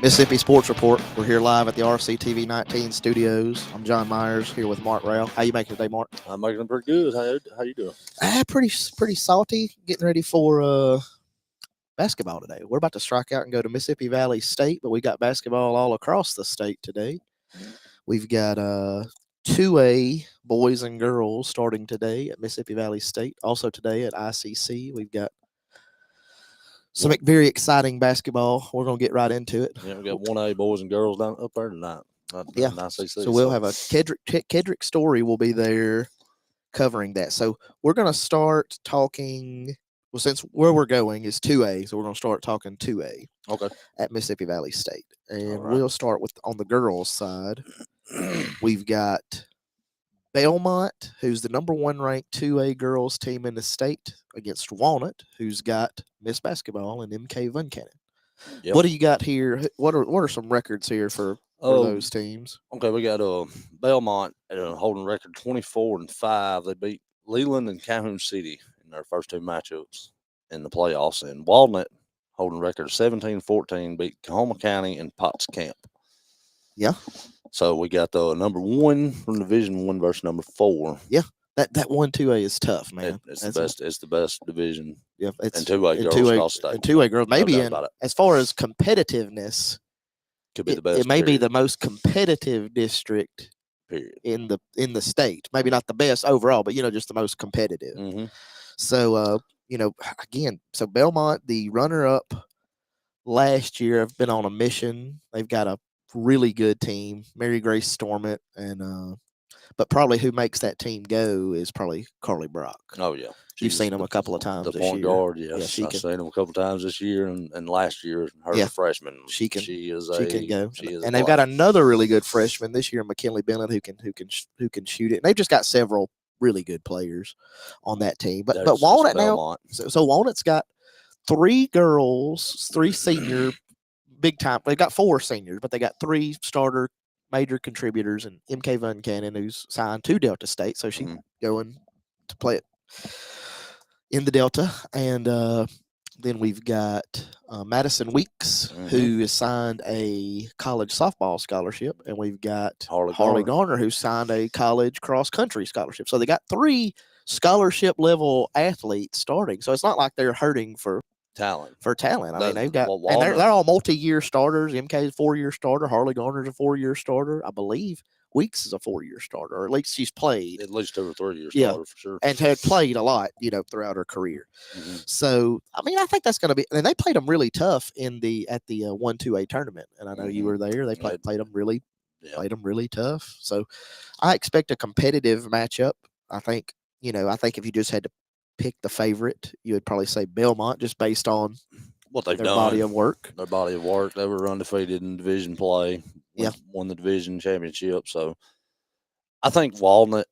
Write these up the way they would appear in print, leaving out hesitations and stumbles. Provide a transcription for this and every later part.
Mississippi Sports Report. We're here live at the RCTV 19 studios. I'm John Myers here with Mark Rowell. How you making today, Mark? I'm making them pretty good. How you doing? Pretty salty. Getting ready for basketball today. We're about to strike out and go to Mississippi Valley State, but we got basketball all across the state today. We've got 2A boys and girls starting today at Mississippi Valley State. Also today at ICC, we've got some very exciting basketball. We're going to get right into it. Yeah, we got 1A boys and girls down up there tonight. Yeah. So we'll have a Kedrick Story will be there covering that. So we're going to start talking. Well, since where we're going is 2A, so we're going to start talking 2A. Okay. At Mississippi Valley State, and right. We'll start with on the girls' side. We've got Belmont, who's the number 1 ranked 2A girls team in the state, against Walnut, who's got Miss Basketball and MK Vuncannon. Yep. What do you got here? What are some records here for those teams? Okay, we got Belmont holding record 24-5. They beat Leland and Calhoun City in their first 2 matchups in the playoffs, and Walnut holding record 17-14, beat Kahoma County and Potts Camp. Yeah. So we got the number 1 from Division 1 versus number 4. Yeah. That 1-2A is tough, man. It's the best. It's the best division. Yeah, it's and 2A girls across state. And 2A girls, maybe as far as competitiveness, could be the best. It may be the most competitive district period in the state. Maybe not the best overall, but just the most competitive. Mm-hmm. So again, so Belmont, the runner-up last year, have been on a mission. They've got a really good team, Mary Grace Stormont, and but probably who makes that team go is probably Carly Brock. Oh yeah, you've seen them a couple of times. The this point year. guard, yes. I've seen them a couple of times this year, and last year her freshman. She can go. And they've got another really good freshman this year, McKinley Bennett, who can shoot it. And they've just got several really good players on that team. But Walnut now, so Walnut's got 3 girls, 3 senior big time. They've got 4 seniors, but they got 3 starter major contributors, and MK Vuncannon, who's signed to Delta State, so she's going to play it in the Delta. And then we've got Madison Weeks, who has signed a college softball scholarship, and we've got Harley Garner, who signed a college cross country scholarship. So they got 3 scholarship level athletes starting. So it's not like they're hurting for talent. I mean, they've got, and they're all multi-year starters. MK is a 4-year starter. Harley Garner's a 4-year starter. I believe Weeks is a 4-year starter, or at least she's played at least 2 or 3 years starter for sure, and had played a lot, throughout her career. Mm-hmm. So, I mean, I think that's going to be. And they played them really tough at the 1-2A tournament, and I know you were there. They played them really tough. So, I expect a competitive matchup. I think if you just had to pick the favorite, you would probably say Belmont, just based on what they've done, their body of work. They were undefeated in division play. Won the division championship. So I think Walnut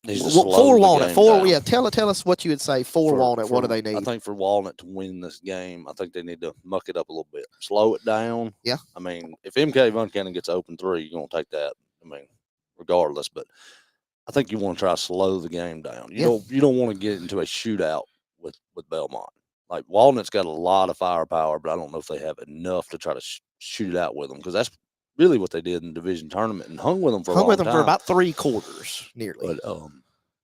needs to slow the game down. Tell us what you would say for Walnut. What do they need? I think for Walnut to win this game, I think they need to muck it up a little bit, slow it down. Yeah. I mean, if MK Vuncannon gets open 3, you're gonna take that. I mean, regardless, but I think you want to try to slow the game down. You don't want to get into a shootout with Belmont. Like, Walnut's got a lot of firepower, but I don't know if they have enough to try to shoot it out with them, because that's really what they did in the division tournament and hung with them for a long time. For about 3 quarters, nearly. But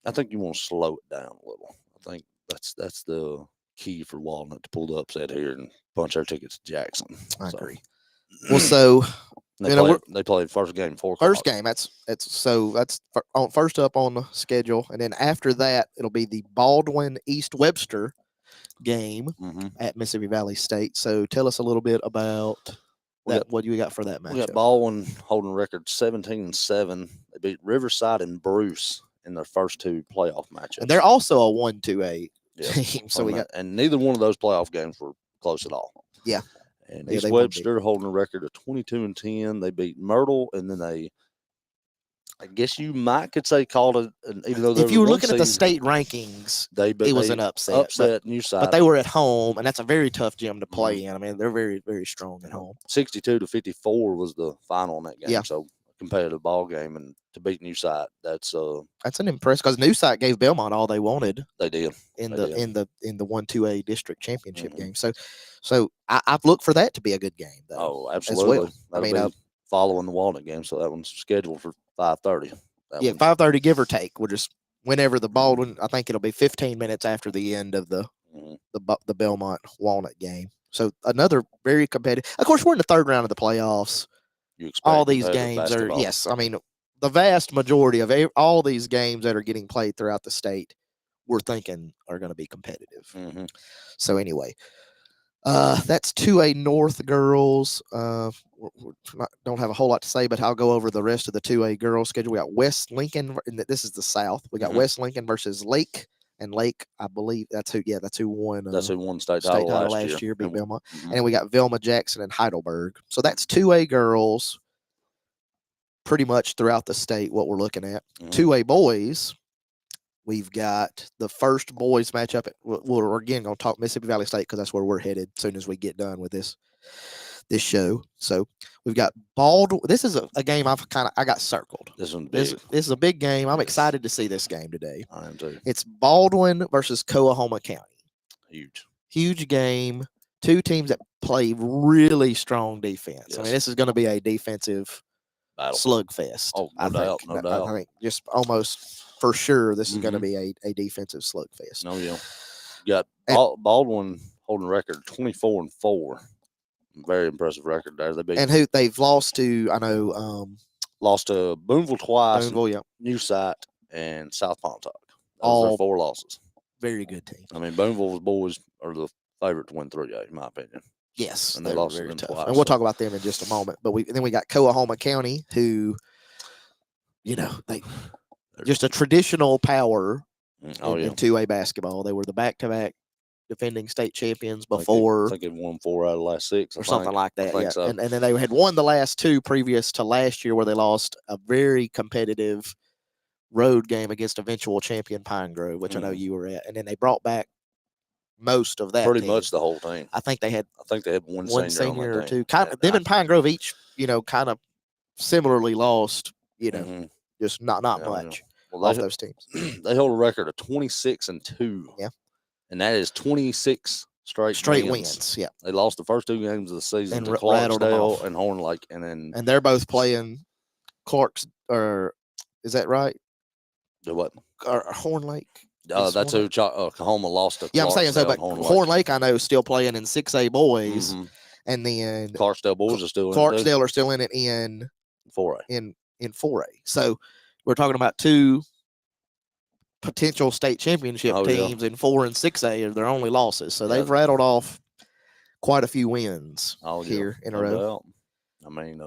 I think you want to slow it down a little. I think that's the key for Walnut to pull the upset here and punch their tickets to Jackson. I agree. Well, so they played first game 4 o'clock. First game, that's first up on the schedule, and then after that it'll be the Baldwin East Webster game at Mississippi Valley State. So tell us a little bit about that. What you got for that match? We got Baldwin holding record 17-7. They beat Riverside and Bruce in their first 2 playoff matches, and they're also a 1-2A team. So and neither one of those playoff games were close at all. Yeah. And East Webster holding a record of 22-10. They beat Myrtle, and then I guess you could say called it. Even though if you were looking at the state rankings, it was an upset. But they were at home, and that's a very tough gym to play in. I mean, they're very, very strong at home. 62-54 was the final in that game. Yeah. So competitive ball game, and to beat New Site, that's an impress because New Site gave Belmont all they wanted. They did in the 1-2A district championship game. So I've looked for that to be a good game though. Oh, absolutely. As well. That'll be following the Walnut game, so that one's scheduled for 5:30. 5:30 give or take. We'll just whenever the Baldwin. I think it'll be 15 minutes after the end of the Belmont Walnut game. So another very competitive. Of course, we're in the third round of the playoffs. You expect all these games basketball. I mean, the vast majority of all these games that are getting played throughout the state, we're thinking are going to be competitive. So anyway, that's 2A North girls. Don't have a whole lot to say, but I'll go over the rest of the 2A girls schedule. We got West Lincoln. This is the South. We got West Lincoln versus Lake. And Lake, I believe that's who won. That's who won state title last year. Beat Belmont. And then we got Velma Jackson and Heidelberg. So that's 2A girls. Pretty much throughout the state, what we're looking at. 2A boys. We've got the first boys matchup. We're again going to talk Mississippi Valley State because that's where we're headed as soon as we get done with this show. So we've got Baldwin. This is a game I got circled. This one's big. This is a big game. I'm excited to see this game today. I am too. It's Baldwin versus Coahoma County. Huge game. Two teams that play really strong defense. Yes. I mean, this is going to be a defensive battle. Slugfest. Oh, no doubt. I think just almost for sure this is going to be a defensive slugfest. No, yeah. You got Baldwin holding a record 24-4. Very impressive record there. They've lost to, I know, lost to Boonville twice, New Site, and South Pontotoc. Those are 4 losses. Very good team. I mean, Boonville's boys are the favorite to win 3A, in my opinion. Yes, and they lost very tough. Twice, and we'll talk about them in just a moment. But then we got Coahoma County, who, they just a traditional power in 2A basketball. They were the back-to-back defending state champions before. I think they won 4 out of the last 6 or something like that. Yeah, so. And then they had won the last 2 previous to last year, where they lost a very competitive road game against eventual champion Pine Grove, which I know you were at. And then they brought back most of that. Pretty much the whole team. I think they had one senior or two. Kind of them and Pine Grove each, kind of similarly lost. Just not much. Well, off those teams. They hold a record of 26-2. Yeah. And that is 26 straight wins. Yeah. They lost the first 2 games of the season to Clarksdale and Horn Lake, and they're both playing Clark's, or is that right? The what? Or Horn Lake. That's who Coahoma lost to. Yeah, I'm saying so, but Horn Lake I know is still playing in 6A boys, and then Clarksdale boys are still in Clarksdale are still in it in 4A. In 4A. So we're talking about 2 potential state championship teams in 4 and 6A are their only losses. So they've rattled off quite a few wins here in a row. I mean,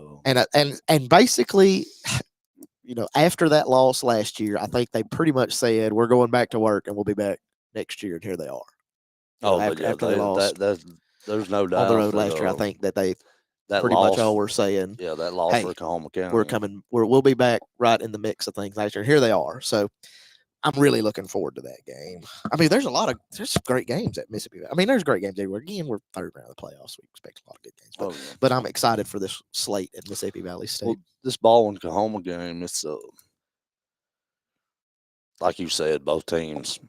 and basically, after that loss last year, I think they pretty much said we're going back to work and we'll be back next year. And here they are. After they lost, there's no doubt on the road last year. I think that they pretty much all were saying, that loss for Coahoma County. We'll be back right in the mix of things last year. Here they are. So I'm really looking forward to that game. I mean, there's great games at Mississippi. I mean, there's great games everywhere. Again, we're third round of the playoffs. We expect a lot of good games. But I'm excited for this slate at Mississippi Valley State. Well, this Baldwin Coahoma game, it's like you said, both teams,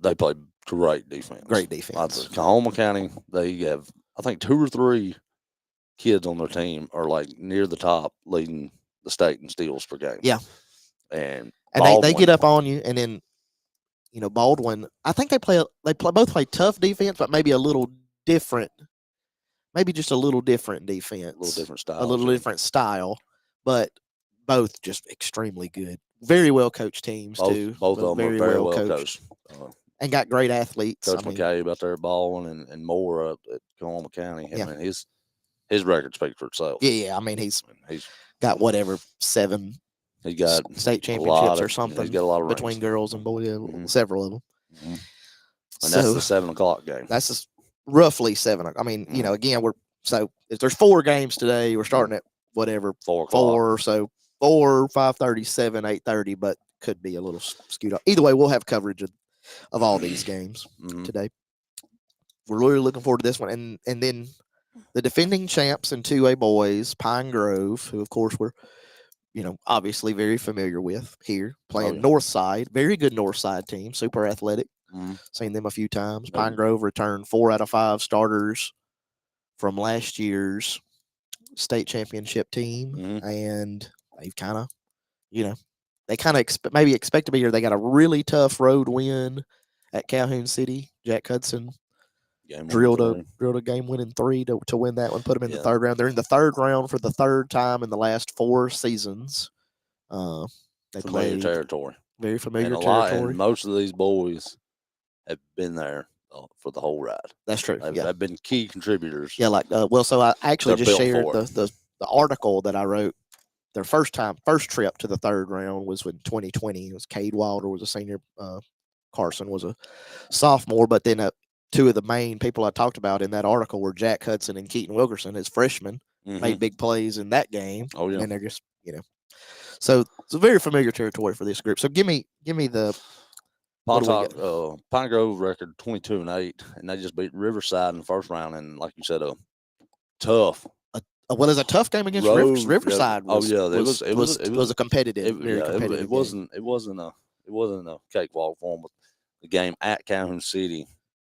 they play great defense. Great defense. Coahoma County, they have, I think, 2 or 3 kids on their team are like near the top, leading the state in steals per game. Yeah. And they get up on you, and then Baldwin. I think both play tough defense, but maybe a little different. Maybe just a little different defense, a little different style, different style, but both just extremely good, very well coached teams too. Both of them are very well coached, and got great athletes. Coach McCabe out there at Baldwin and Moore up at Coahoma County. I mean, his record speaks for itself. Yeah. I mean, he's got 7. He got state championships or something. He's got a lot of between rings. Girls and boys, several of them. And that's the 7:00 game. That's roughly 7. I mean, again, if there's 4 games today, we're starting at 4. So 4, 5:30, 7, 8:30, but could be a little skewed up. Either way, we'll have coverage of all these games today. We're really looking forward to this one, and then the defending champs in 2A boys, Pine Grove, who of course were obviously very familiar with here, playing Northside. Very good Northside team, super athletic. Seen them a few times. Pine Grove returned 4 out of 5 starters from last year's state championship team, and they've kind of, they kind of maybe expect to be here. They got a really tough road win at Calhoun City. Jack Hudson drilled a game-winning 3 to win that one, put them in the third round. They're in the third round for the third time in the last 4 seasons. They familiar territory. Very familiar territory. And most of these boys have been there for the whole ride. That's true. They've been key contributors. Yeah, so I actually just shared the article that I wrote. Their first trip to the third round was in 2020. It was Cade Wilder was a senior, Carson was a sophomore, but then 2 of the main people I talked about in that article were Jack Hudson and Keaton Wilkerson as freshmen, made big plays in that game. Oh yeah, and they're just so it's a very familiar territory for this group. So give me the Pine Grove record 22-8, and they just beat Riverside in the first round, and like you said, tough. Well, it's a tough game against Riverside. It was a competitive. It wasn't a cakewalk for them. But the game at Calhoun City,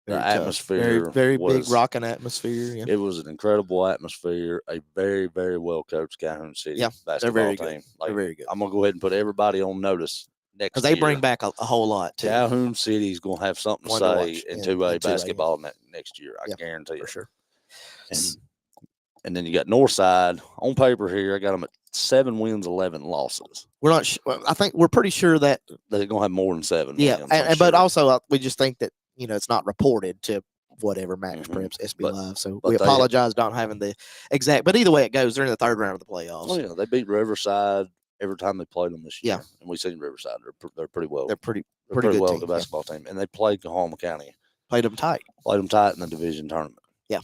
the atmosphere, very big rocking atmosphere. Yeah. It was an incredible atmosphere. A very, very well coached Calhoun City basketball team. They're very good. I'm gonna go ahead and put everybody on notice next because they bring back a whole lot too. Calhoun City's gonna have something to say in 2A basketball next year. I guarantee for sure. And then you got Northside on paper here. I got them at 7 wins, 11 losses. We're not. I think we're pretty sure that they're gonna have more than 7. Yeah, but also we just think that it's not reported to whatever Max Preps SB Live. So we apologize not having the exact. But either way it goes, they're in the third round of the playoffs. Oh yeah, they beat Riverside every time they played them this year. Yeah, and we've seen Riverside. They're pretty well. They're pretty good well the basketball team, and they played Coahoma County. Played them tight in the division tournament. Yeah.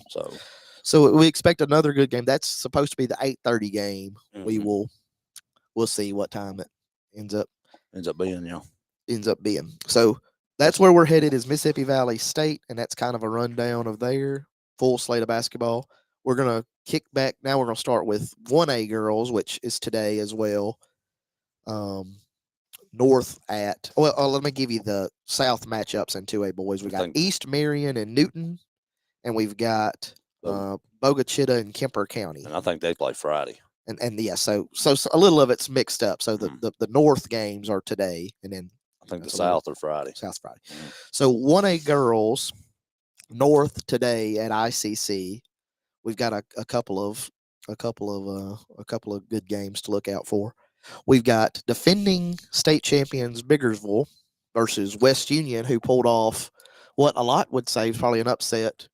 So we expect another good game. That's supposed to be the 8:30 game. We'll see what time it ends up being. So that's where we're headed is Mississippi Valley State, and that's kind of a rundown of their full slate of basketball. We're gonna kick back now. We're gonna start with 1A girls, which is today as well. North at let me give you the South matchups and 2A boys. We got East Marion and Newton, and we've got Bogachita and Kemper County. And I think they play Friday. And yeah, so a little of it's mixed up. So the North games are today, and then I think the South are Friday. South Friday. So 1A girls, North today at ICC. We've got a couple of good games to look out for. We've got defending state champions Biggersville versus West Union, who pulled off what a lot would say is probably an upset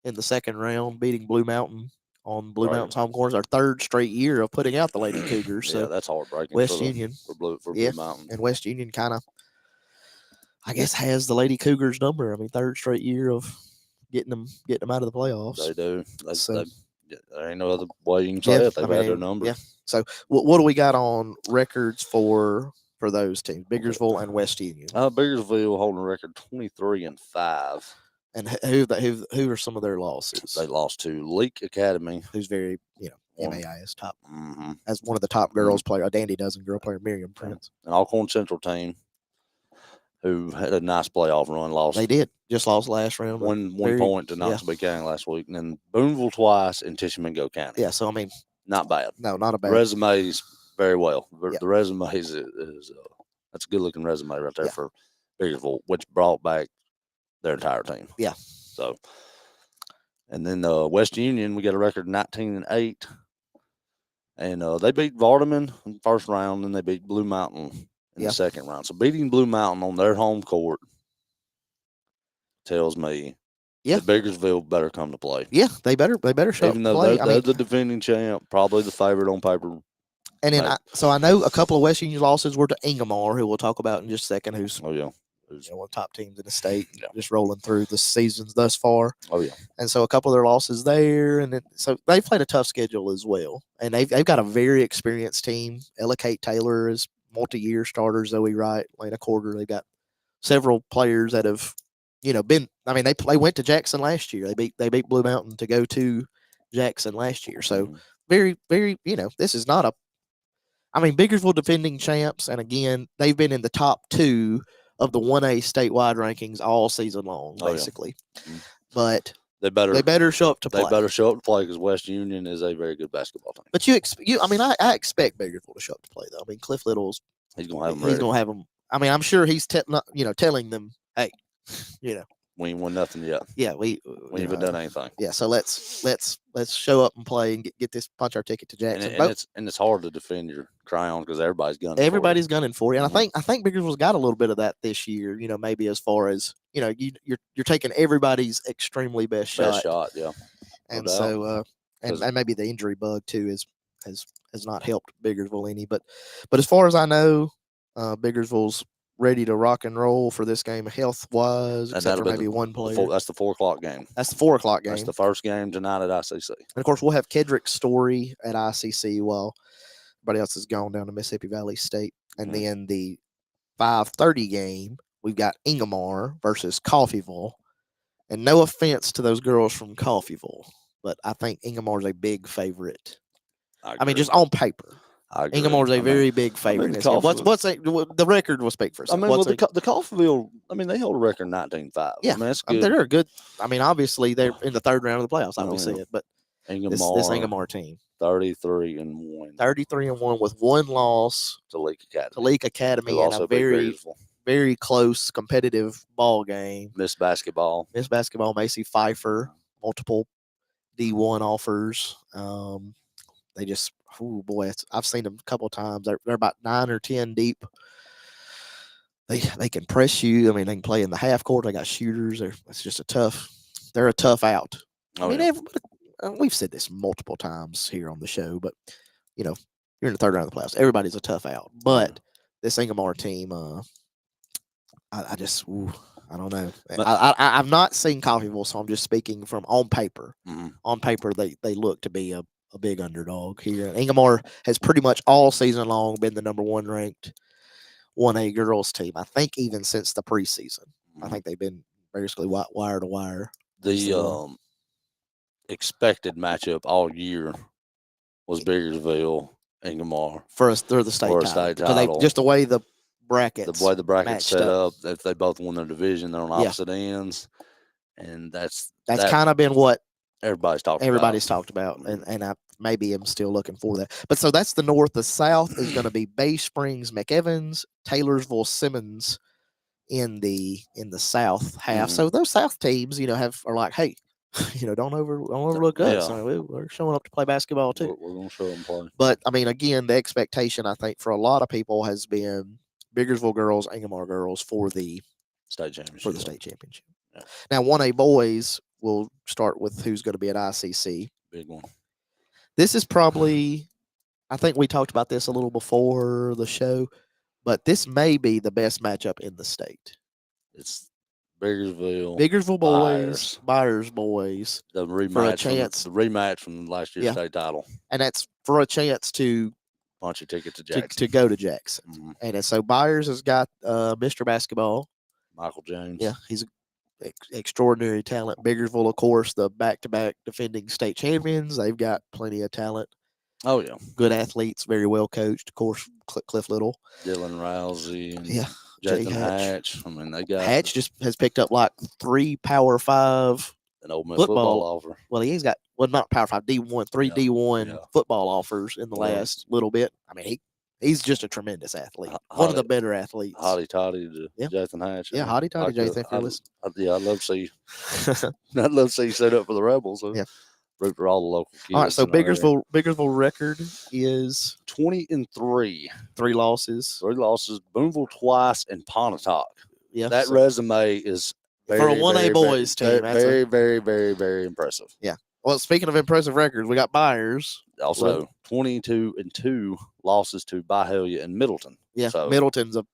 in the second round, beating Blue Mountain on Blue Mountain's home course. Our 3rd straight year of putting out the Lady Cougars. So that's heartbreaking. West Union for Blue Mountain, and West Union kind of, I guess, has the Lady Cougars number. I mean, 3rd straight year of getting them out of the playoffs. They do. There ain't no other way you can say it. They've had their number. Yeah. So what do we got on records for those teams, Biggersville and West Union? Biggersville holding a record 23-5. And who are some of their losses? They lost to Leak Academy, who's very MAIS top, as one of the top girls player, a Dandy Dozen girl player, Miriam Prince, an Alcorn Central team who had a nice playoff run. Lost. They did just lost last round. One point to Knoxville County last week, and then Booneville twice and Tishomingo County. Yeah, so I mean, not bad. No, not a bad. Resumes very well. The resumes is that's a good looking resume right there for Biggersville, which brought back their entire team. Yeah. So, and then West Union, we got a record 19-8, and they beat Vardaman in the first round, and they beat Blue Mountain in the second round. So beating Blue Mountain on their home court tells me that Biggersville better come to play. Yeah, they better show up. Even though they're the defending champ, probably the favorite on paper. And then I know a couple of West Union losses were to Ingomar, who we'll talk about in just a second. Who's one of the top teams in the state, just rolling through the seasons thus far. Oh yeah. And so a couple of their losses there, and so they've played a tough schedule as well. And they've got a very experienced team. Ella Kate Taylor is multi-year starter. Zoe Wright, Lena Corder. They've got several players that have been. I mean, they went to Jackson last year. They beat Blue Mountain to go to Jackson last year. So very, very. This is not I mean, Biggersville defending champs, and again, they've been in the top 2 of the 1A statewide rankings all season long, basically. Yeah. But they better show up to play. They better show up to play because West Union is a very good basketball team. But I mean, I expect Biggersville to show up to play, though. I mean, Cliff Little's he's gonna have them. He's gonna have them. I mean, I'm sure he's telling them, hey, we ain't won nothing yet. Yeah, we haven't done anything. Yeah, so let's show up and play and get this punch our ticket to Jackson. And it's hard to defend your crown because everybody's gunning. Everybody's gunning for you, and I think Biggersville's got a little bit of that this year. Maybe as far as you're taking everybody's extremely best shot. Yeah. And so and maybe the injury bug too has not helped Biggersville any. But as far as I know, Biggersville's ready to rock and roll for this game health wise, except for maybe one player. That's the 4 o'clock game. That's the 4 o'clock game. That's the first game tonight at ICC. And of course, we'll have Kedrick Story at ICC while everybody else has gone down to Mississippi Valley State. And then the 5:30 game, we've got Ingomar versus Coffeyville. And no offense to those girls from Coffeyville, but I think Ingomar's a big favorite. I mean, just on paper. Ingomar's a very big favorite. The record will speak for itself. I mean, the Coffeyville, they hold a record 19-5. Yeah, that's good. They're good. I mean, obviously they're in the third round of the playoffs. We said, but this Ingomar team, 33-1. 33-1 with one loss to Leake Academy, and a very close competitive ball game. Miss Basketball, Macy Pfeiffer, multiple D1 offers. They just, oh boy, I've seen them a couple of times. They're about 9 or 10 deep. They can press you. I mean, they can play in the half court. They got shooters. They're a tough out. We've said this multiple times here on the show, but you're in the third round of the playoffs. Everybody's a tough out. But this Ingomar team, I don't know. I've not seen Coffeyville, so I'm just speaking from on paper. Mm-hmm. On paper, they look to be a big underdog here. Ingomar has pretty much all season long been the number 1 ranked 1A girls team. I think even since the preseason. I think they've been basically wire to wire. The expected matchup all year was Biggersville, Ingomar for the state title. Just the way the brackets set up. If they both won their division, they're on opposite ends, and that's kind of been what everybody's talked about, and I maybe am still looking for that. But so that's the North. The South is going to be Bay Springs, McEvans, Taylorsville, Simmons in the South half. Mm-hmm. So those South teams, are like, hey, don't overlook us. Yeah. So we're showing up to play basketball too. We're going to show them play. But I mean, again, the expectation I think for a lot of people has been Biggersville girls, Ingomar girls for the state championship. Yeah. Now, 1A boys. We'll start with who's going to be at ICC. Big one. This is probably, I think we talked about this a little before the show, but this may be the best matchup in the state. It's Biggersville boys, Byers boys. The rematch from last year's state title. And that's for a chance to punch a ticket to Jackson. To go to Jackson. Mm-hmm. And so Byers has got Mr. Basketball. Michael James. Yeah, he's extraordinary talent. Biggersville, of course, the back-to-back defending state champions. They've got plenty of talent. Oh, yeah. Good athletes, very well coached. Of course, Cliff Little. Dylan Rousey. And Jathan Hatch. I mean, they got... Hatch just has picked up like 3 Power 5 football offer. Well, he's got, not Power 5, D1, 3 D1 football offers in the last little bit. I mean, he's just a tremendous athlete. One of the better athletes. Hotty totty to Jathan Hatch. Yeah, hotty totty, Jathan. I'd love to see. I'd love to see you set up for the Rebels. So. Yeah. Root for all the local kids. All right, so Biggersville record is 20-3. 3 losses. Boonville twice and Pontotoc. Yeah, that resume is for a 1A boys team. Very, very, very, very impressive. Yeah. Well, speaking of impressive records, we got Byers. Also, 22-2 losses to Byhalia and Middleton. Yeah, so, Middleton's a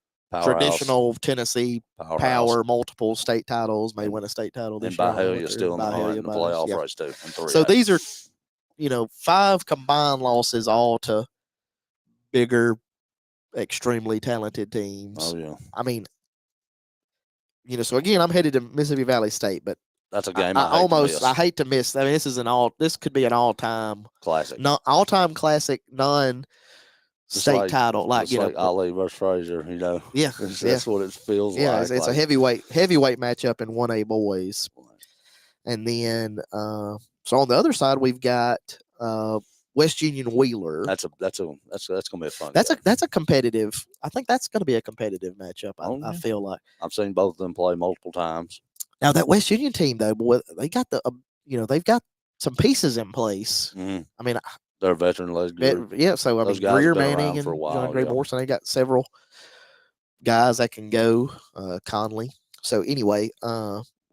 traditional Tennessee power, multiple state titles, may win a state title this year. And Byhalia still in the playoff race too. So these are, 5 combined losses all to bigger, extremely talented teams. Oh, yeah. I mean, so again, I'm headed to Mississippi Valley State, but that's a game I hate to miss. I mean, this could be an all-time classic. All-time classic, state title, like Ali versus Frazier, you know. Yeah, that's what it feels like. Yeah, it's a heavyweight matchup in 1A boys, and then so on the other side we've got West Union Wheeler. That's gonna be a fun. That's a competitive. I think that's gonna be a competitive matchup. I feel like I've seen both of them play multiple times. Now that West Union team though, boy, they got they've got some pieces in place. Mm-hmm. I mean, they're a veteran-led group. Yeah, so I mean, Greer Manning and John Gray Morrison, they got several guys that can go. Conley. So anyway,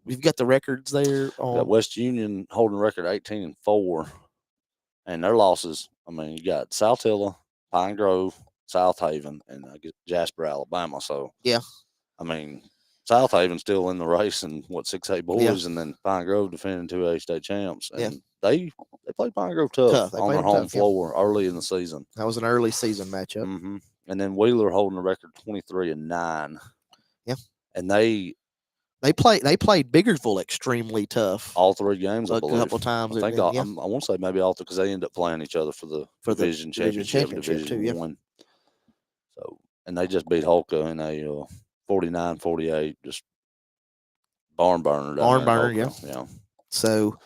we've got the records there. Got West Union holding record 18-4, and their losses. I mean, you got Saltillo, Pine Grove, South Haven, and I guess Jasper, Alabama. So yeah, I mean, South Haven's still in the race, and 6A boys, and then Pine Grove defending 2A state champs, and they played Pine Grove tough on their home floor early in the season. That was an early season matchup. Mm-hmm. And then Wheeler holding a record 23-9. Yeah, and they played Biggersville extremely tough all 3 games. I believe. A couple times. I think I want to say maybe all 3 because they end up playing each other for the division championship Division 1. So and they just beat Holka in a 49-48, just barn burner. Yeah. So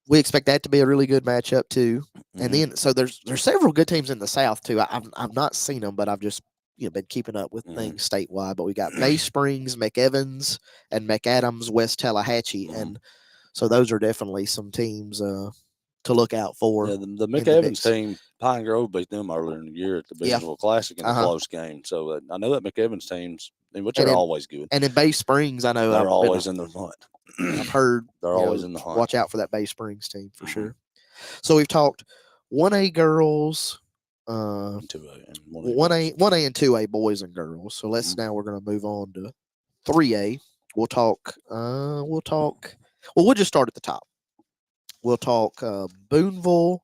we expect that to be a really good matchup too. Mm-hmm. And then so there's several good teams in the South too. I've not seen them, but I've just been keeping up with things statewide. But we got Bay Springs, McEvans, and McAdams, West Tallahatchie, and so those are definitely some teams to look out for. Yeah, the McEvans team, Pine Grove beat them earlier in the year at the Biggersville Classic in a close game. So I know that McEvans teams, which are always good. And in Bay Springs, I know they're always in the hunt. I've heard they're always in the hunt. Watch out for that Bay Springs team for sure. So we've talked 1A girls, 1A and 2A boys and girls. So now we're going to move on to 3A. We'll just start at the top. We'll talk Booneville,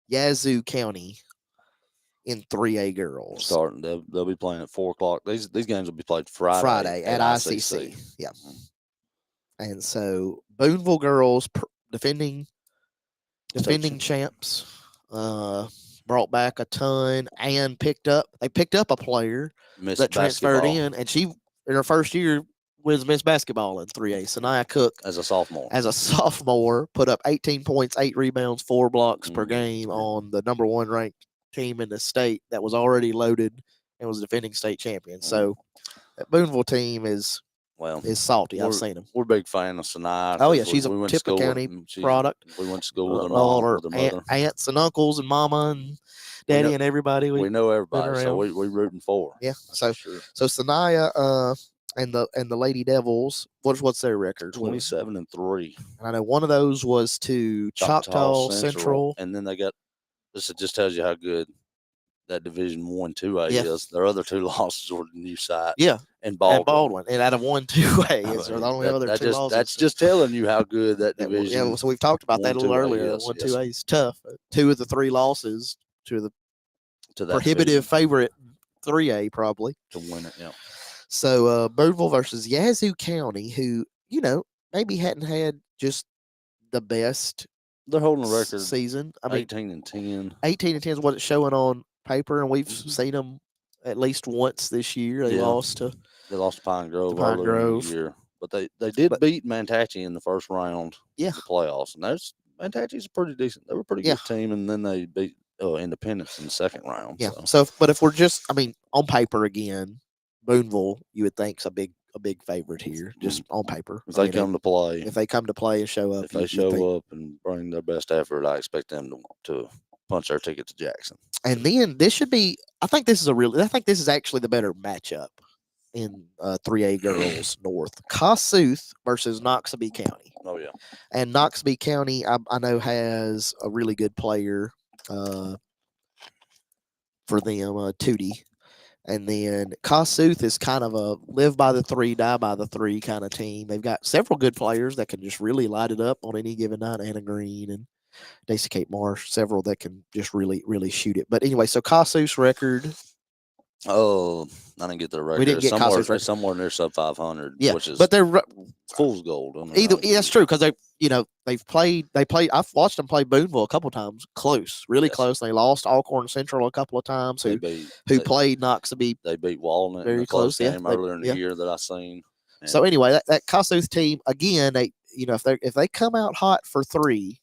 Yazoo County in 3A girls. Starting, they'll be playing at 4:00. These games will be played Friday at ICC. Yeah. And so Booneville girls defending champs, brought back a ton and picked up a player that transferred in, and she in her first year wins Miss Basketball in 3A. Sanaya Cook as a sophomore put up 18 points, 8 rebounds, 4 blocks per game on the number 1 ranked team in the state that was already loaded and was defending state champion. So that Booneville team is salty. I've seen them. We're a big fan of Sanaya. Oh yeah, she's a Tippah County product. We went to school with her mom, her aunts and uncles and mama and daddy and everybody. We know everybody, so we rooting for her. Yeah. So Sanaya and the Lady Devils, what's their record? 27-3. And I know one of those was to Choctaw Central. And then they got this. It just tells you how good that Division 1 2A is. Their other 2 losses were the new site. Yeah. And Baldwin. And out of 1 2A is the only other 2 losses. That's just telling you how good that division. Yeah, so we've talked about that a little earlier. 1 2A is tough. 2 of the 3 losses to the prohibitive favorite 3A probably to win it. Yeah. So Booneville versus Yazoo County, who maybe hadn't had just the best. They're holding a record season. I mean, 18-10. 18-10 is what it's showing on paper, and we've seen them at least once this year. They lost to Pine Grove earlier in the year, but they did beat Mantachie in the first round. Yeah, of the playoffs, and Mantachie's a pretty decent. They were a pretty good team, and then they beat Independence in the second round. Yeah. So but if we're just, on paper again, Booneville, you would think's a big favorite here, just on paper. If they come to play and show up, if they show up and bring their best effort, I expect them to punch their ticket to Jackson. And then this should be. I think this is actually the better matchup in 3A girls North. Kossuth versus Noxubee County. Oh yeah. And Noxubee County, I know, has a really good player for them, Tootie. And then Kossuth is kind of a live by the 3, die by the 3 kind of team. They've got several good players that can just really light it up on any given night. Anna Green and Daisy Kate Marsh, several that can just really, really shoot it. But anyway, so Kossuth's record Oh, I didn't get their record. We didn't get Kasuth's record. It's somewhere near sub 500. Yeah, which is but they're fool's gold. I mean, that's true because they've played. I've watched them play Boonville a couple times, really close. They lost Alcorn Central a couple of times. Who played Noxubee? They beat Walnut very in a close game earlier in the year that I seen. And so anyway, that Kasuth team again, if they come out hot for 3.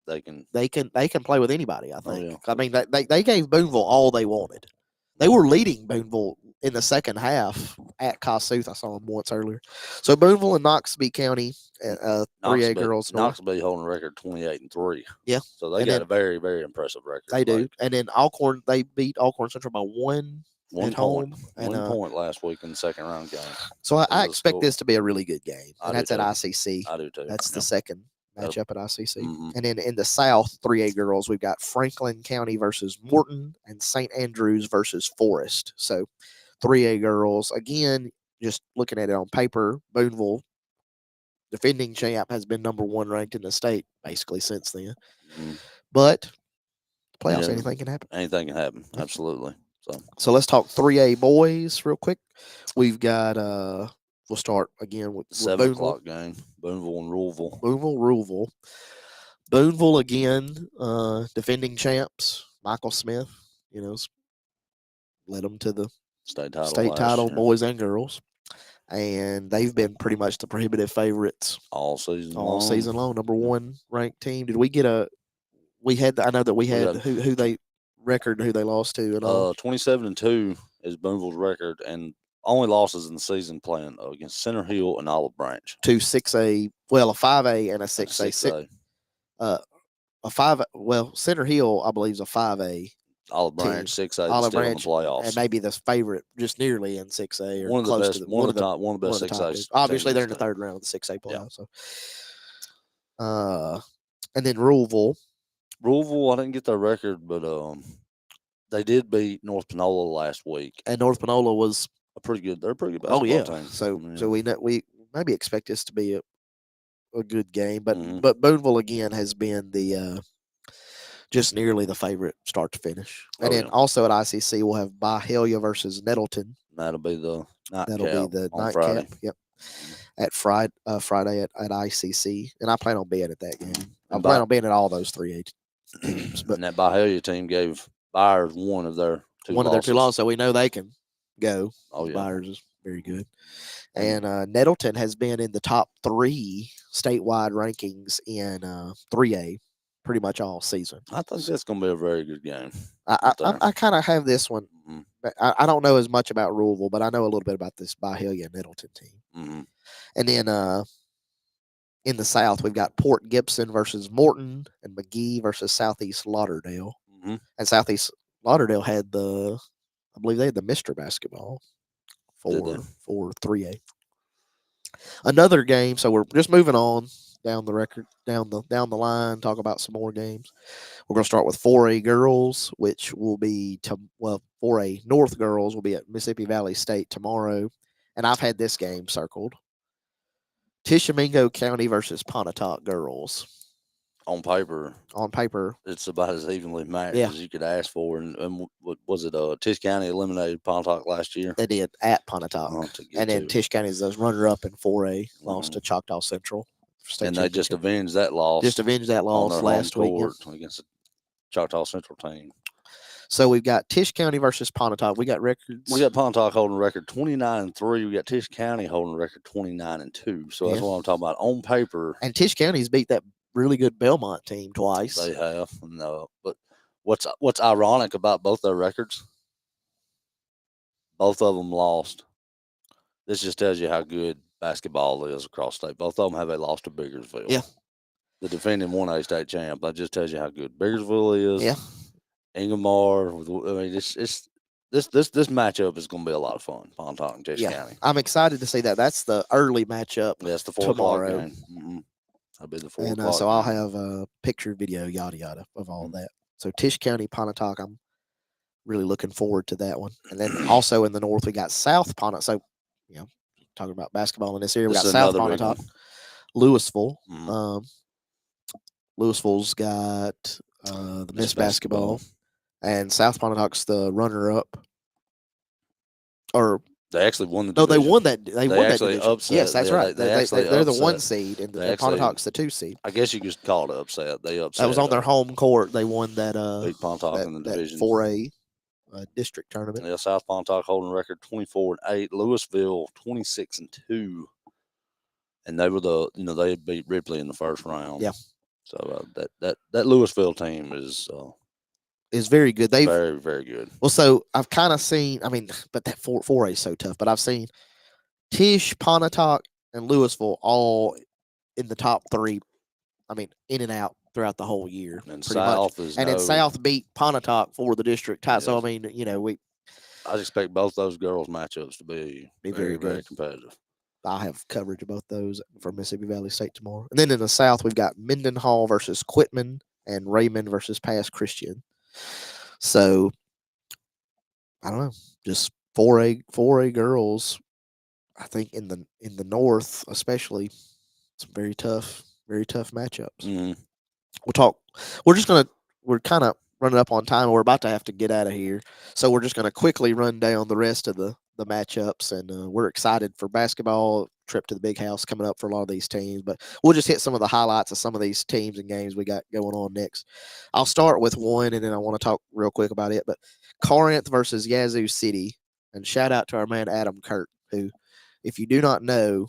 They can play with anybody. I think. Oh, yeah. I mean, they gave Boonville all they wanted. They were leading Boonville in the second half at Kasuth. I saw them once earlier. So Boonville and Noxubee County, 3A girls. Noxubee holding a record 28-3. Yeah. So they got a very, very impressive record. They do. And then Alcorn, they beat Alcorn Central by 1 at home. And 1 point last week in the second round game. So I expect this to be a really good game. And that's at ICC. I do too. That's the second matchup at ICC. Mm-hmm. And then in the South, 3A girls, we've got Franklin County versus Morton and St. Andrews versus Forest. So 3A girls, again, just looking at it on paper, Boonville, defending champ, has been number 1 ranked in the state basically since then. Mm-hmm. But playoffs, anything can happen. Anything can happen, absolutely. So let's talk 3A boys real quick. We've got we'll start again with 7 o'clock game. Boonville and Rowell. Boonville. Boonville again, defending champs. Michael Smith, led them to the state title, boys and girls, and they've been pretty much the prohibitive favorites all season long. Number 1 ranked team. Did we get a? We had. I know that we had who they record, who they lost to, and 27-2 is Boonville's record, and only losses in the season playing against Center Hill and Olive Branch. 2 6A, a 5A and a 6A. A 5. Well, Center Hill, I believe, is a 5A. Olive Branch 6A, Olive Branch in the playoffs, and maybe the favorite, just nearly in 6A or one of the close best, to one of the best 6A. Obviously, they're in the third round of the 6A playoffs. Yeah. So, and then Rowell, I didn't get their record, but they did beat North Panola last week, and North Panola was they're a pretty good basketball team. So we maybe expect this to be a good game, but Boonville again has been the just nearly the favorite start to finish. And then also at ICC we'll have Byhalia versus Nettleton. That'll be the nightcap. Yep. At Friday at ICC, and I plan on being at that game. I plan on being at all those 3A teams. But and that Byhalia team gave Byers one of their two losses, so we know they can go. Oh yeah, Byers is very good. And Nettleton has been in the top 3 statewide rankings in 3A pretty much all season. I think that's going to be a very good game. I kind of have this one. Mm-hmm. I don't know as much about Rowell, but I know a little bit about this Byhalia Nettleton team. Mm-hmm. And then in the South, we've got Port Gibson versus Morton and McGee versus Southeast Lauderdale. Mm-hmm. And Southeast Lauderdale had I believe they had the Mr. Basketball for 3A. Another game. So we're just moving on down the record, down the line, talk about some more games. We're going to start with 4A girls, which will be 4A North girls will be at Mississippi Valley State tomorrow. And I've had this game circled. Tishomingo County versus Pontotoc girls. On paper, it's about as evenly matched as you could ask for. And what was it? Tish County eliminated Pontotoc last year. They did at Pontotoc, and then Tish County is the runner-up in 4A, lost to Choctaw Central. And they just avenged that loss. Last week against the Choctaw Central team. So we've got Tish County versus Pontotoc. We got records. We got Pontotoc holding a record 29-3. We got Tish County holding a record 29-2. So that's what I'm talking about on paper. And Tish County's beat that really good Belmont team twice. They have. No, but what's ironic about both their records? Both of them lost. This just tells you how good basketball is across state. Both of them have lost to Biggersville. Yeah. The defending 1A state champ. That just tells you how good Biggersville is. Yeah. Ingomar. I mean, this matchup is going to be a lot of fun. Pontotoc and Tish County. I'm excited to see that. That's the early matchup. That's the 4 o'clock game. Mm-hmm. That'll be the 4 o'clock. And so I'll have a picture, video, yada yada of all that. So Tish County, Pontotoc. I'm really looking forward to that one. And then also in the north, we got South Pontotoc. So talking about basketball in this area, we got South Pontotoc, Louisville. Mm-hmm. Louisville's got the Miss Basketball. And South Pontotoc's the runner-up. or they actually won the no, division. they won that. They won that actually division. upset. Yes, that's right. They're the one upset. seed, and They actually- Pontotoc the 2 seed. I guess you could call it upset. They upset. That was on their home court. They won that beat Pontotoc in the division 4A district tournament. Yeah, South Pontotoc holding a record 24-8. Louisville 26-2, and they were they beat Ripley in the first round. Yeah. So that Louisville team is very good. They've very, very good. Well, so I've kind of seen. I mean, but that 4A is so tough. But I've seen Tisch, Pontotoc, and Louisville all in the top 3. I mean, in and out throughout the whole year. And South much. Then South beat Pontotoc for the district title. Yes. So I mean, I expect both those girls' matchups to be very, very competitive. I'll have coverage of both those for Mississippi Valley State tomorrow. And then in the South, we've got Mendenhall versus Quitman and Raymond versus Pass Christian. So I don't know, just 4A girls. I think in the North, especially, some very tough matchups. Mm-hmm. We're kind of running up on time. We're about to have to get out of here, so we're just going to quickly run down the rest of the matchups, and we're excited for basketball. Trip to the big house coming up for a lot of these teams, but we'll just hit some of the highlights of some of these teams and games we got going on next. I'll start with one, and then I want to talk real quick about it. But Corinth versus Yazoo City, and shout out to our man Adam Kurt, who, if you do not know,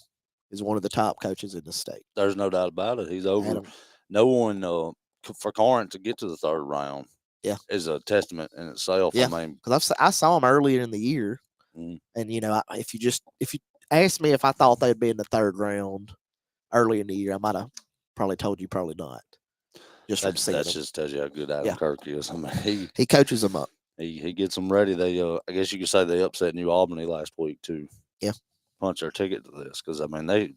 is one of the top coaches in the state. There's no doubt about it. He's over. No one for Corinth to get to the third round. Yeah, is a testament in itself. Yeah, I mean, because I saw him earlier in the year, and if you asked me if I thought they'd be in the third round early in the year, I might have probably told you probably not. Just from seeing that just tells you how good Adam Kirk is. I mean, he coaches them up. He gets them ready. They I guess you could say they upset New Albany last week too. Yeah, punch their ticket to this because I mean they're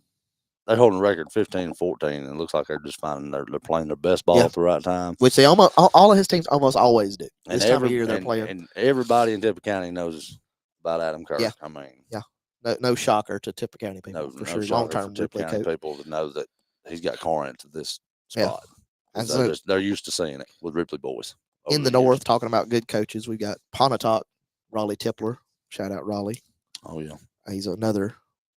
holding a record 15-14, and it looks like they're just finding they're playing their best ball at the right time. Which they almost all of his teams almost always do. This time of year they're playing, and everybody in Tippah County knows about Adam Kirk. Yeah. I mean, no shocker to Tippah County people for sure. Long term Ripley County people to know that he's got Corinth to this spot. Yeah. They're used to seeing it with Ripley boys. In the North, talking about good coaches, we got Pontotoc, Raleigh Tipler. Shout out Raleigh. Oh yeah, he's another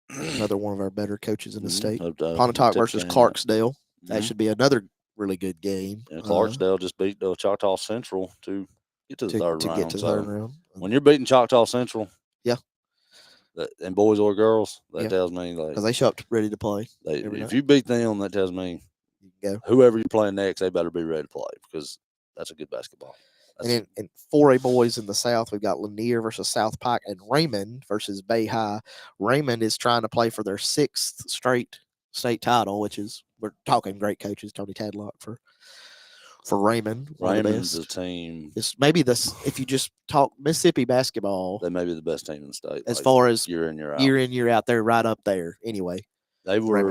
one of our better coaches in the state. Pontotoc versus Clarksdale. That should be another really good game. Yeah, Clarksdale just beat Choctaw Central to get to the third round. Get to the third round. When you're beating Choctaw Central, and boys or girls, that tells me because they show up ready to play. If you beat them, that tells me whoever you're playing next, they better be ready to play because that's a good basketball. And in 4A boys in the South, we've got Lanier versus South Pike and Raymond versus Bay High. Raymond is trying to play for their 6th straight state title, which is, we're talking great coaches, Tony Tadlock for Raymond. Raymond's a team. It's maybe if you just talk Mississippi basketball, they may be the best team in the state. As far as year in, year out. Year out, they're right up there. Anyway, they were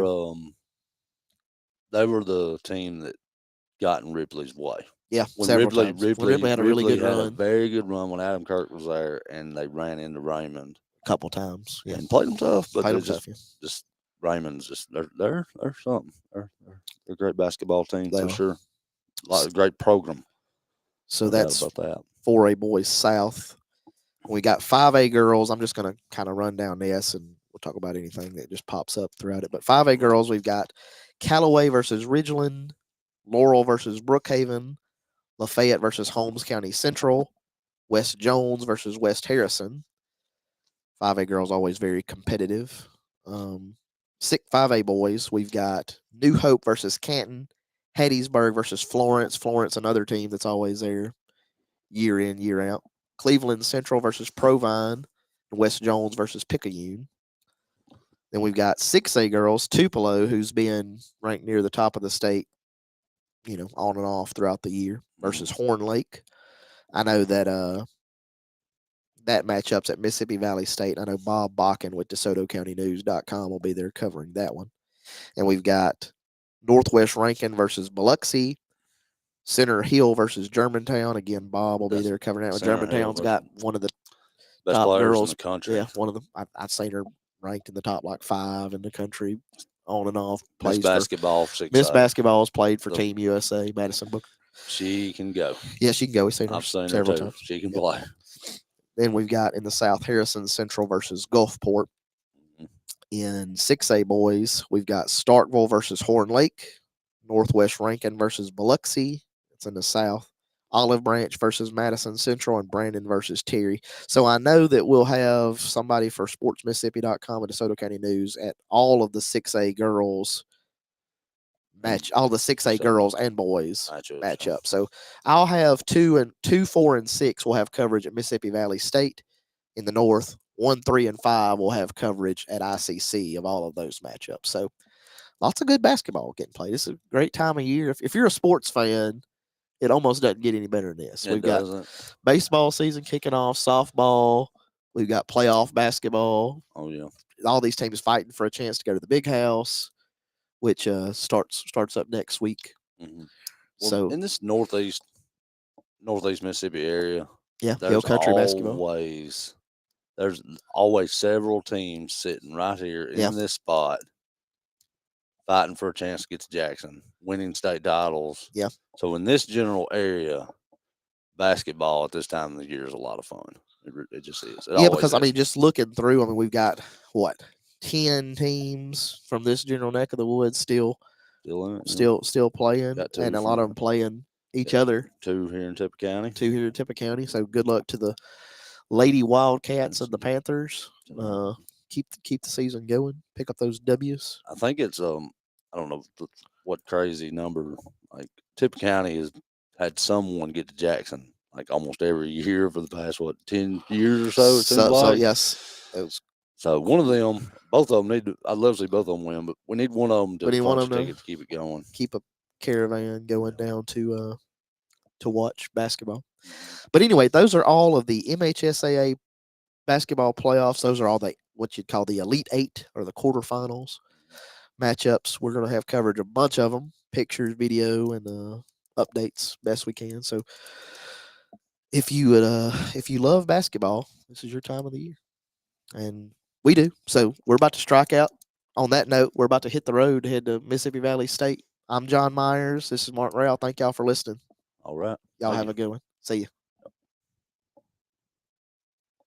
the team that got in Ripley's way. Yeah, when Ripley had a really good run. A very good run when Adam Kirk was there, and they ran into Raymond a couple times. Yeah, and played them tough, but just Raymond's just they're something. They're a great basketball team for sure. A lot of great program. So that's about that. 4A boys South. We got 5A girls. I'm just going to kind of run down this, and we'll talk about anything that just pops up throughout it. But 5A girls, we've got Callaway versus Ridgeland, Laurel versus Brookhaven, Lafayette versus Holmes County Central, West Jones versus West Harrison. 5A girls always very competitive. 5A boys, we've got New Hope versus Canton, Hattiesburg versus Florence. Florence, another team that's always there year in, year out. Cleveland Central versus Provine, and West Jones versus Picayune. Then we've got 6A girls, Tupelo, who's been ranked near the top of the state, on and off throughout the year, versus Horn Lake. I know that that matchup's at Mississippi Valley State. I know Bob Bakken with DeSotoCountyNews.com will be there covering that one. And we've got Northwest Rankin versus Biloxi, Center Hill versus Germantown. Again, Bob will be there covering that one. Germantown's got one of the best top players girls in the country. Yeah, one of them. I've seen her ranked in the top 5 in the country, on and off. Miss Basketball. Miss Basketball has played for Team USA, Madison Booker. She can go. Yeah, she can go. We've seen her several times. She can play. Then we've got in the South Harrison Central versus Gulfport. In 6A boys, we've got Starkville versus Horn Lake, Northwest Rankin versus Biloxi. It's in the South. Olive Branch versus Madison Central, and Brandon versus Terry. So I know that we'll have somebody for sportsmississippi.com and DeSoto County News at all of the 6A girls all the 6A girls and boys match up. So I'll have 2, 4, and 6 will have coverage at Mississippi Valley State in the North. 1, 3, and 5 will have coverage at ICC of all of those matchups. So lots of good basketball getting played. It's a great time of year. If you're a sports fan, it almost doesn't get any better than this. We've got baseball season kicking off, softball. We've got playoff basketball. Oh, yeah. All these teams fighting for a chance to go to the big house, which starts up next week. Mm-hmm. Well, so in this northeast Mississippi area, Hill Country basketball. There's always several teams sitting right here in this spot, fighting for a chance to get to Jackson, winning state titles. Yeah. So in this general area, basketball at this time of the year is a lot of fun. It just is. Because I mean, just looking through, I mean, we've got 10 teams from this general neck of the woods still playing, and a lot of them playing each other. 2 here in Tippah County. So good luck to the Lady Wildcats and the Panthers. Keep the season going. Pick up those W's. I think it's I don't know what crazy number. Like Tippah County has had someone get to Jackson like almost every year for the past 10 years or so. It seems like. Yes. So one of them, both of them need to. I'd love to see both of them win, but we need one of them to to keep it going. Keep a caravan going down to watch basketball. But anyway, those are all of the MHSAA basketball playoffs. Those are all what you'd call the Elite 8 or the quarterfinals matchups. We're going to have coverage of a bunch of them, pictures, video, and updates best we can. So if you love basketball, this is your time of the year, and we do. So we're about to strike out. On that note, we're about to hit the road to head to Mississippi Valley State. I'm John Myers. This is Mark Rowell. Thank y'all for listening. All right. Y'all have a good one. See you.